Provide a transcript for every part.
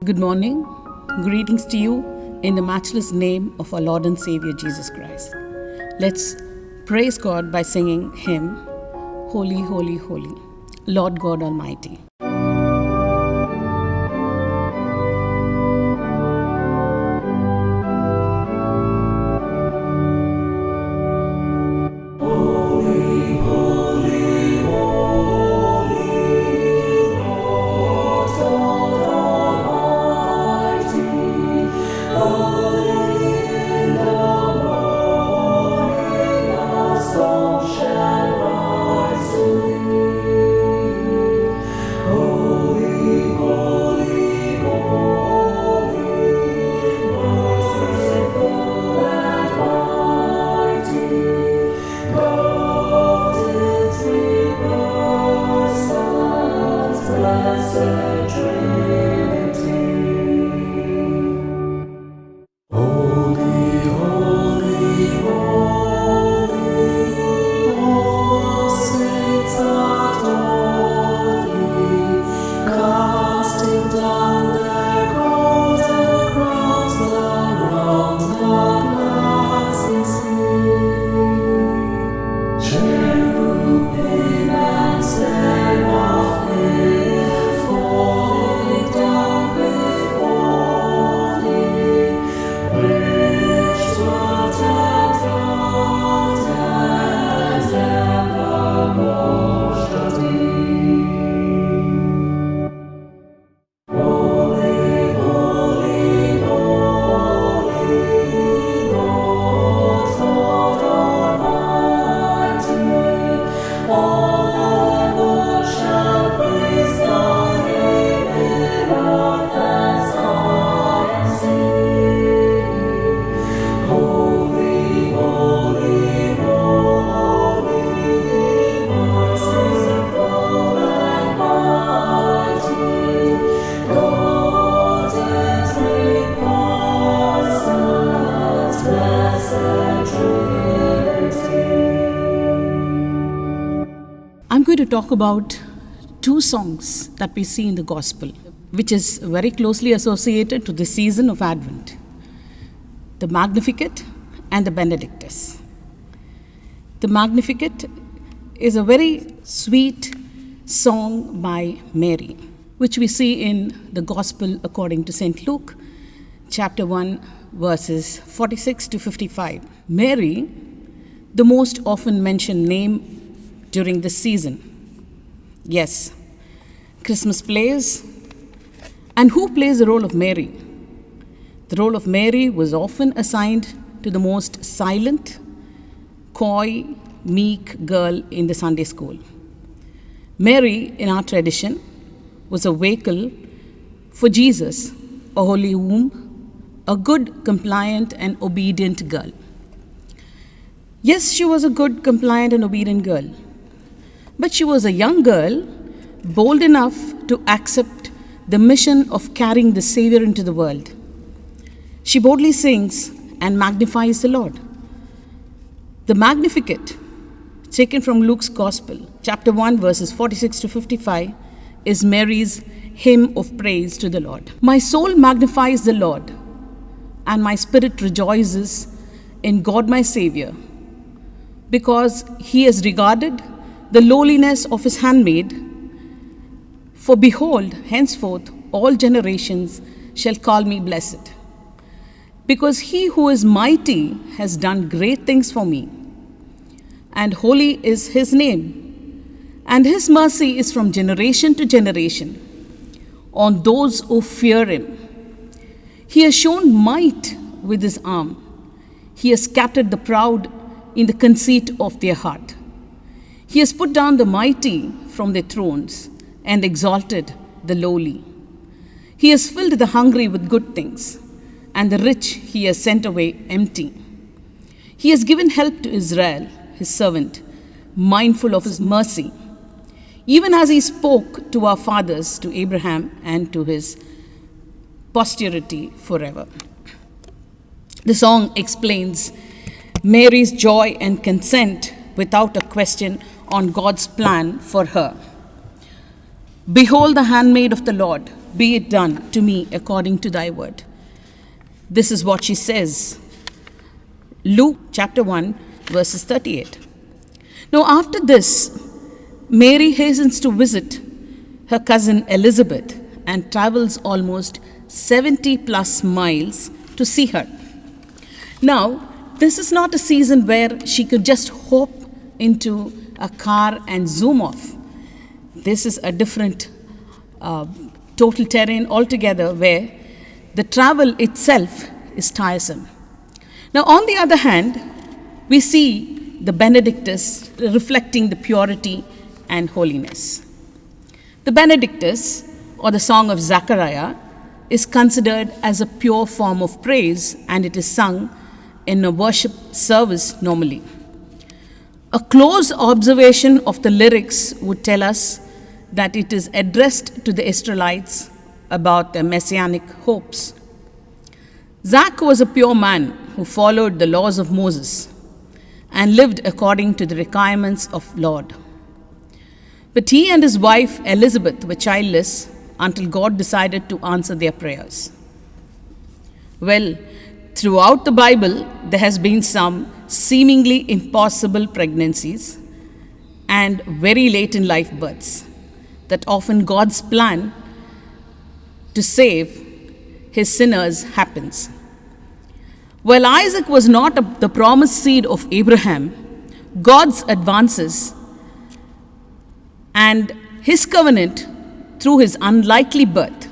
Good morning. Greetings to you in the matchless name of our Lord and Savior Jesus Christ. Let's praise God by singing hymn, Holy, Holy, Holy, Lord God Almighty. I'm going to talk about two songs that we see in the Gospel, which is very closely associated to the season of Advent, the Magnificat and the Benedictus. The Magnificat is a very sweet song by Mary, which we see in the Gospel according to St. Luke, chapter 1, verses 46 to 55. Mary, the most often mentioned name during this season. Yes, Christmas plays. And who plays the role of Mary? The role of Mary was often assigned to the most silent, coy, meek girl in the Sunday school. Mary, in our tradition, was a vehicle for Jesus, a holy womb, a good, compliant, and obedient girl. Yes, she was a good, compliant, and obedient girl. But she was a young girl, bold enough to accept the mission of carrying the Savior into the world. She boldly sings and magnifies the Lord. The Magnificat, taken from Luke's Gospel, chapter 1, verses 46 to 55, is Mary's hymn of praise to the Lord. My soul magnifies the Lord, and my spirit rejoices in God my Savior, because he has regarded the lowliness of his handmaid. For behold, henceforth all generations shall call me blessed. Because he who is mighty has done great things for me, and holy is his name, and his mercy is from generation to generation on those who fear him. He has shown might with his arm. He has scattered the proud in the conceit of their heart. He has put down the mighty from their thrones and exalted the lowly. He has filled the hungry with good things, and the rich he has sent away empty. He has given help to Israel, his servant, mindful of his mercy, even as he spoke to our fathers, to Abraham, and to his posterity forever. The song explains Mary's joy and consent without a question on God's plan for her. Behold the handmaid of the Lord, be it done to me according to thy word. This is what she says. Luke chapter 1, verses 38. Now, after this, Mary hastens to visit her cousin Elizabeth and travels almost 70 plus miles to see her. Now, this is not a season where she could just hop into a car and zoom off. This is a different total terrain altogether where the travel itself is tiresome. Now, on the other hand, we see the Benedictus reflecting the purity and holiness. The Benedictus, or the Song of Zechariah, is considered as a pure form of praise, and it is sung in a worship service normally. A close observation of the lyrics would tell us that it is addressed to the Israelites about their messianic hopes. Zach was a pure man who followed the laws of Moses and lived according to the requirements of Lord. But he and his wife Elizabeth were childless until God decided to answer their prayers. Well, throughout the Bible, there has been some seemingly impossible pregnancies and very late in life births that often God's plan to save his sinners happens. While Isaac was not the promised seed of Abraham, God's advances and his covenant through his unlikely birth,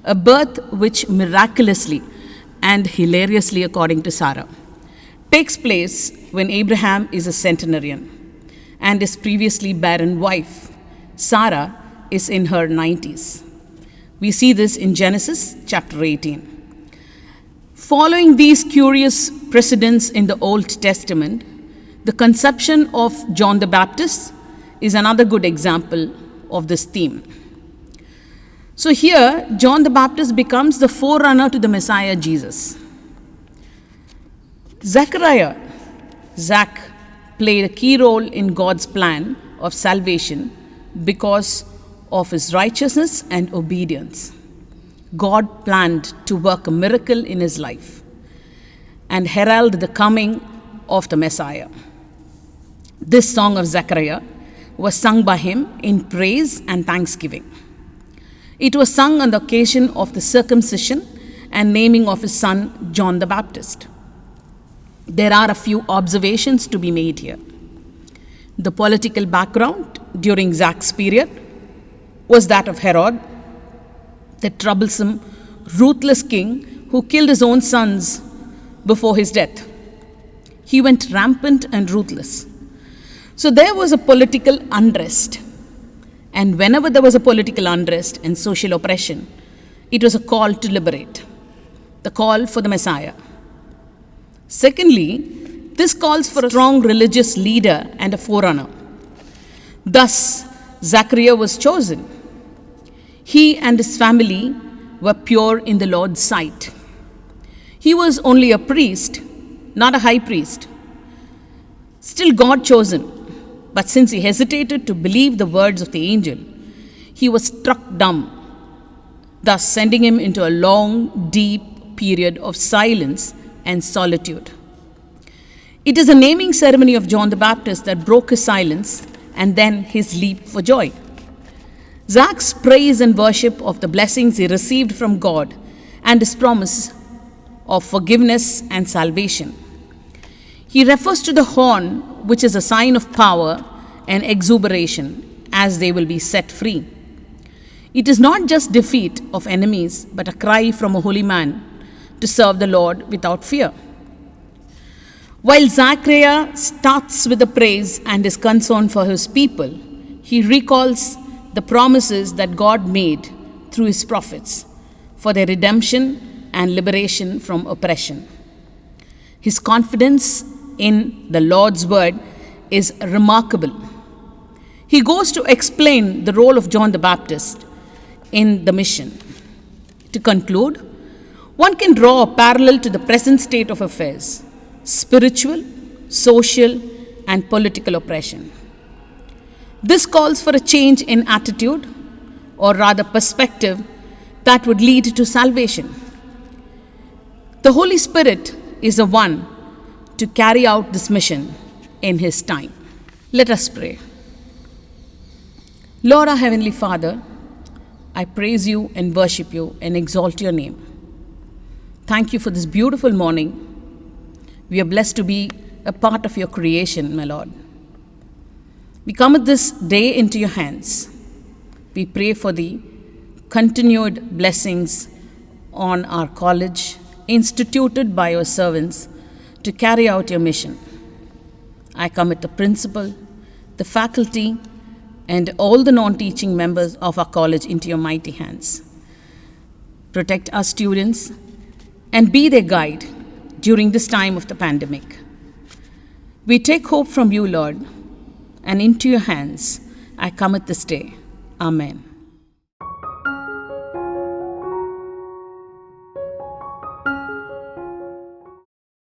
a birth which miraculously and hilariously, according to Sarah, takes place when Abraham is a centenarian and his previously barren wife, Sarah, is in her 90s. We see this in Genesis chapter 18. Following these curious precedents in the Old Testament, the conception of John the Baptist is another good example of this theme. So here, John the Baptist becomes the forerunner to the Messiah Jesus. Zach played a key role in God's plan of salvation because of his righteousness and obedience. God planned to work a miracle in his life and herald the coming of the Messiah. This song of Zechariah was sung by him in praise and thanksgiving. It was sung on the occasion of the circumcision and naming of his son John the Baptist. There are a few observations to be made here. The political background during Zach's period was that of Herod, the troublesome, ruthless king who killed his own sons before his death. He went rampant and ruthless. So there was a political unrest. And whenever there was a political unrest and social oppression, it was a call to liberate, the call for the Messiah. Secondly, this calls for a strong religious leader and a forerunner. Thus, Zachariah was chosen. He and his family were pure in the Lord's sight. He was only a priest, not a high priest. Still God chosen. But since he hesitated to believe the words of the angel, he was struck dumb, thus sending him into a long, deep period of silence and solitude. It is a naming ceremony of John the Baptist that broke his silence and then his leap for joy. Zach's praise and worship of the blessings he received from God and his promise of forgiveness and salvation. He refers to the horn, which is a sign of power and exuberation, as they will be set free. It is not just defeat of enemies, but a cry from a holy man to serve the Lord without fear. While Zachariah starts with the praise and his concern for his people, he recalls the promises that God made through his prophets for their redemption and liberation from oppression. His confidence in the Lord's word is remarkable. He goes to explain the role of John the Baptist in the mission. To conclude, one can draw a parallel to the present state of affairs: spiritual, social, and political oppression. This calls for a change in attitude, or rather perspective, that would lead to salvation. The Holy Spirit is the one to carry out this mission in His time. Let us pray. Lord, our Heavenly Father, I praise You and worship You and exalt Your name. Thank You for this beautiful morning. We are blessed to be a part of Your creation, my Lord. We commit this day into Your hands. We pray for the continued blessings on our college, instituted by Your servants to carry out Your mission. I commit the principal, the faculty, and all the non-teaching members of our college into Your mighty hands. Protect our students and be their guide during this time of the pandemic. We take hope from You, Lord, and into Your hands I commit this day. Amen.